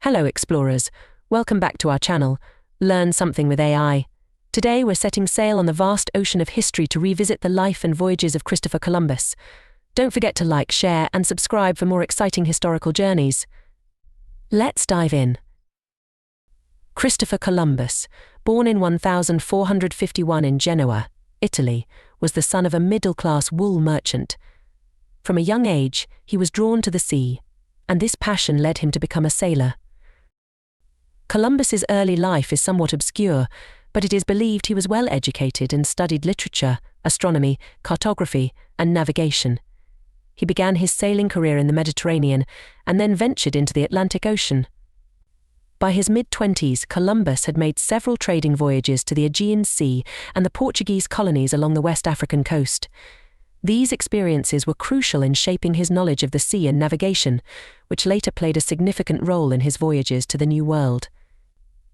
Hello explorers, welcome back to our channel, Learn Something with AI. Today we're setting sail on the vast ocean of history to revisit the life and voyages of Christopher Columbus. Don't forget to like, share and subscribe for more exciting historical journeys. Let's dive in. Christopher Columbus, born in 1451 in Genoa, Italy, was the son of a middle-class wool merchant. From a young age, he was drawn to the sea, and this passion led him to become a sailor. Columbus's early life is somewhat obscure, but it is believed he was well educated and studied literature, astronomy, cartography, and navigation. He began his sailing career in the Mediterranean and then ventured into the Atlantic Ocean. By his mid-20s, Columbus had made several trading voyages to the Aegean Sea and the Portuguese colonies along the West African coast. These experiences were crucial in shaping his knowledge of the sea and navigation, which later played a significant role in his voyages to the New World.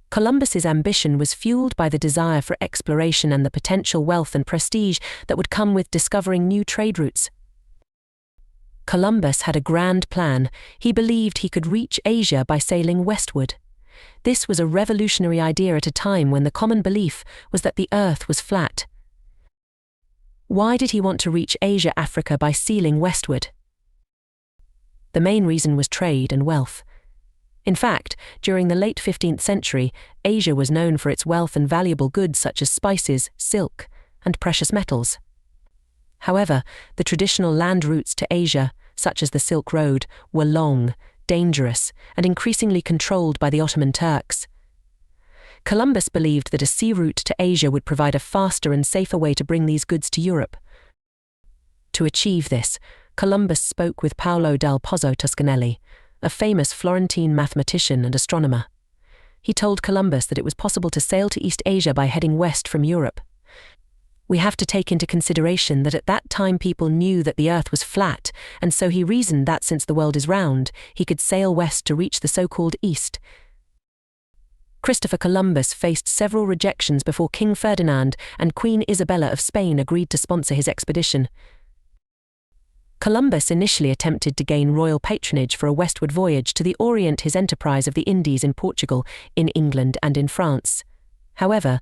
Columbus's ambition was fueled by the desire for exploration and the potential wealth and prestige that would come with discovering new trade routes. Columbus had a grand plan. He believed he could reach Asia by sailing westward. This was a revolutionary idea at a time when the common belief was that the Earth was flat. Why did he want to reach Africa by sailing westward? The main reason was trade and wealth. In fact, during the late 15th century, Asia was known for its wealth and valuable goods such as spices, silk, and precious metals. However, the traditional land routes to Asia, such as the Silk Road, were long, dangerous, and increasingly controlled by the Ottoman Turks. Columbus believed that a sea route to Asia would provide a faster and safer way to bring these goods to Europe. To achieve this, Columbus spoke with Paolo dal Pozzo Toscanelli, a famous Florentine mathematician and astronomer. He told Columbus that it was possible to sail to East Asia by heading west from Europe. We have to take into consideration that at that time people knew that the Earth was flat, and so he reasoned that since the world is round, he could sail west to reach the so-called East. Christopher Columbus faced several rejections before King Ferdinand and Queen Isabella of Spain agreed to sponsor his expedition. Columbus initially attempted to gain royal patronage for a westward voyage to orient his enterprise of the Indies in Portugal, in England and in France. However,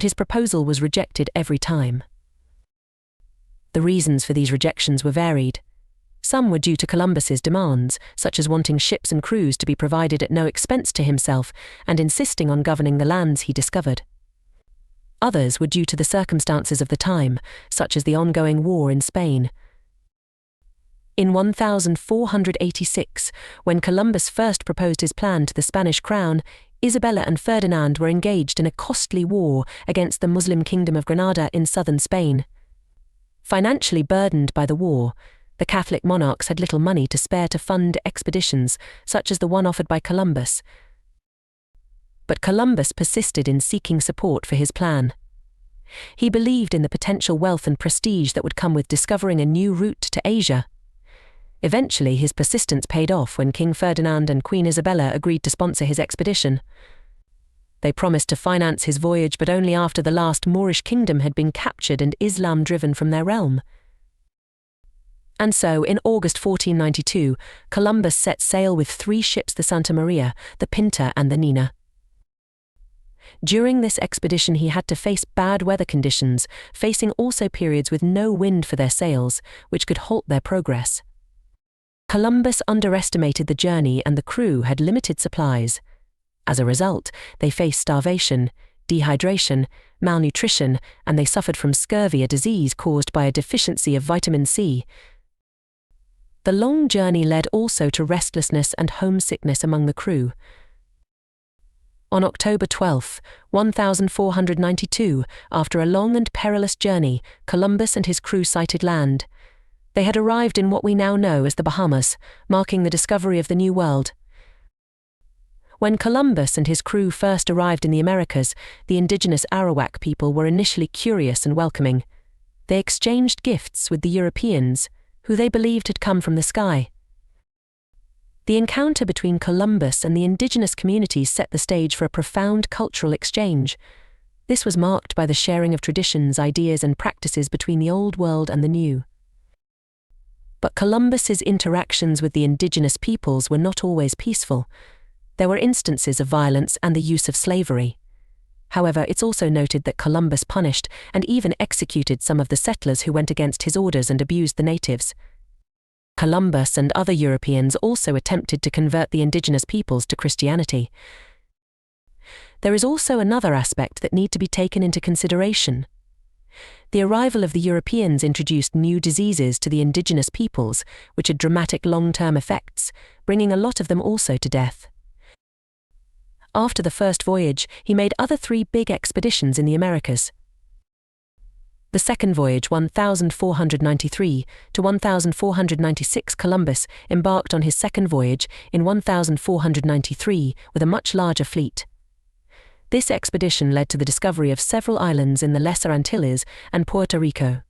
his proposal was rejected every time. The reasons for these rejections were varied. Some were due to Columbus's demands, such as wanting ships and crews to be provided at no expense to himself and insisting on governing the lands he discovered. Others were due to the circumstances of the time, such as the ongoing war in Spain. In 1486, when Columbus first proposed his plan to the Spanish crown, Isabella and Ferdinand were engaged in a costly war against the Muslim kingdom of Granada in southern Spain. Financially burdened by the war, the Catholic monarchs had little money to spare to fund expeditions such as the one offered by Columbus. But Columbus persisted in seeking support for his plan. He believed in the potential wealth and prestige that would come with discovering a new route to Asia. Eventually, his persistence paid off when King Ferdinand and Queen Isabella agreed to sponsor his expedition. They promised to finance his voyage, but only after the last Moorish kingdom had been captured and Islam driven from their realm. And so, in August 1492, Columbus set sail with 3 ships, the Santa Maria, the Pinta and the Nina. During this expedition he had to face bad weather conditions, facing also periods with no wind for their sails, which could halt their progress. Columbus underestimated the journey and the crew had limited supplies. As a result, they faced starvation, dehydration, malnutrition, and they suffered from scurvy, a disease caused by a deficiency of vitamin C. The long journey led also to restlessness and homesickness among the crew. On October 12, 1492, after a long and perilous journey, Columbus and his crew sighted land. They had arrived in what we now know as the Bahamas, marking the discovery of the New World. When Columbus and his crew first arrived in the Americas, the indigenous Arawak people were initially curious and welcoming. They exchanged gifts with the Europeans, who they believed had come from the sky. The encounter between Columbus and the indigenous communities set the stage for a profound cultural exchange. This was marked by the sharing of traditions, ideas, and practices between the Old World and the New. But Columbus's interactions with the indigenous peoples were not always peaceful. There were instances of violence and the use of slavery. However, it's also noted that Columbus punished and even executed some of the settlers who went against his orders and abused the natives. Columbus and other Europeans also attempted to convert the indigenous peoples to Christianity. There is also another aspect that need to be taken into consideration. The arrival of the Europeans introduced new diseases to the indigenous peoples, which had dramatic long-term effects, bringing a lot of them also to death. After the first voyage, he made other 3 big expeditions in the Americas. The second voyage, 1493 to 1496, Columbus embarked on his second voyage in 1493 with a much larger fleet. This expedition led to the discovery of several islands in the Lesser Antilles and Puerto Rico.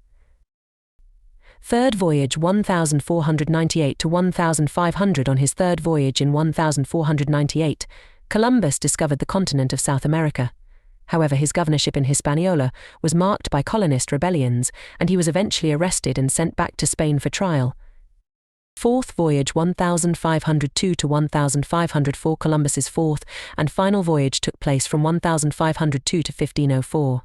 Third voyage, 1498 to 1500. On his third voyage in 1498, Columbus discovered the continent of South America. However, his governorship in Hispaniola was marked by colonist rebellions, and he was eventually arrested and sent back to Spain for trial. Fourth voyage, 1502 to 1504. Columbus's fourth and final voyage took place from 1502 to 1504.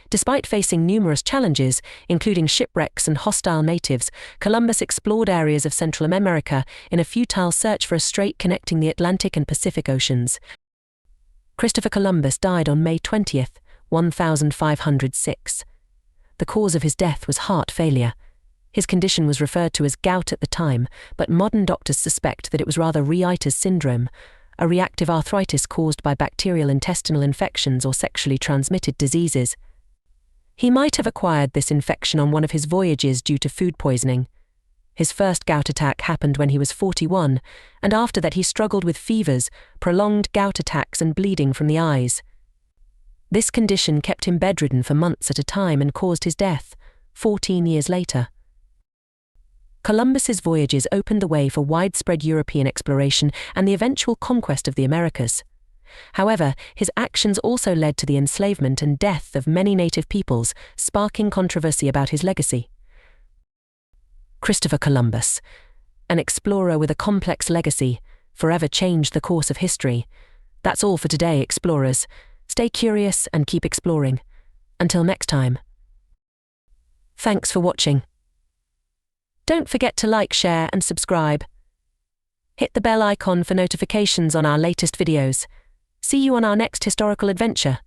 Despite facing numerous challenges, including shipwrecks and hostile natives, Columbus explored areas of Central America in a futile search for a strait connecting the Atlantic and Pacific Oceans. Christopher Columbus died on May 20, 1506. The cause of his death was heart failure. His condition was referred to as gout at the time, but modern doctors suspect that it was rather Reiter's syndrome, a reactive arthritis caused by bacterial intestinal infections or sexually transmitted diseases. He might have acquired this infection on one of his voyages due to food poisoning. His first gout attack happened when he was 41, and after that he struggled with fevers, prolonged gout attacks and bleeding from the eyes. This condition kept him bedridden for months at a time and caused his death, 14 years later. Columbus's voyages opened the way for widespread European exploration and the eventual conquest of the Americas. However, his actions also led to the enslavement and death of many native peoples, sparking controversy about his legacy. Christopher Columbus, an explorer with a complex legacy, forever changed the course of history. That's all for today, explorers. Stay curious and keep exploring. Until next time. Thanks for watching. Don't forget to like, share, and subscribe. Hit the bell icon for notifications on our latest videos. See you on our next historical adventure.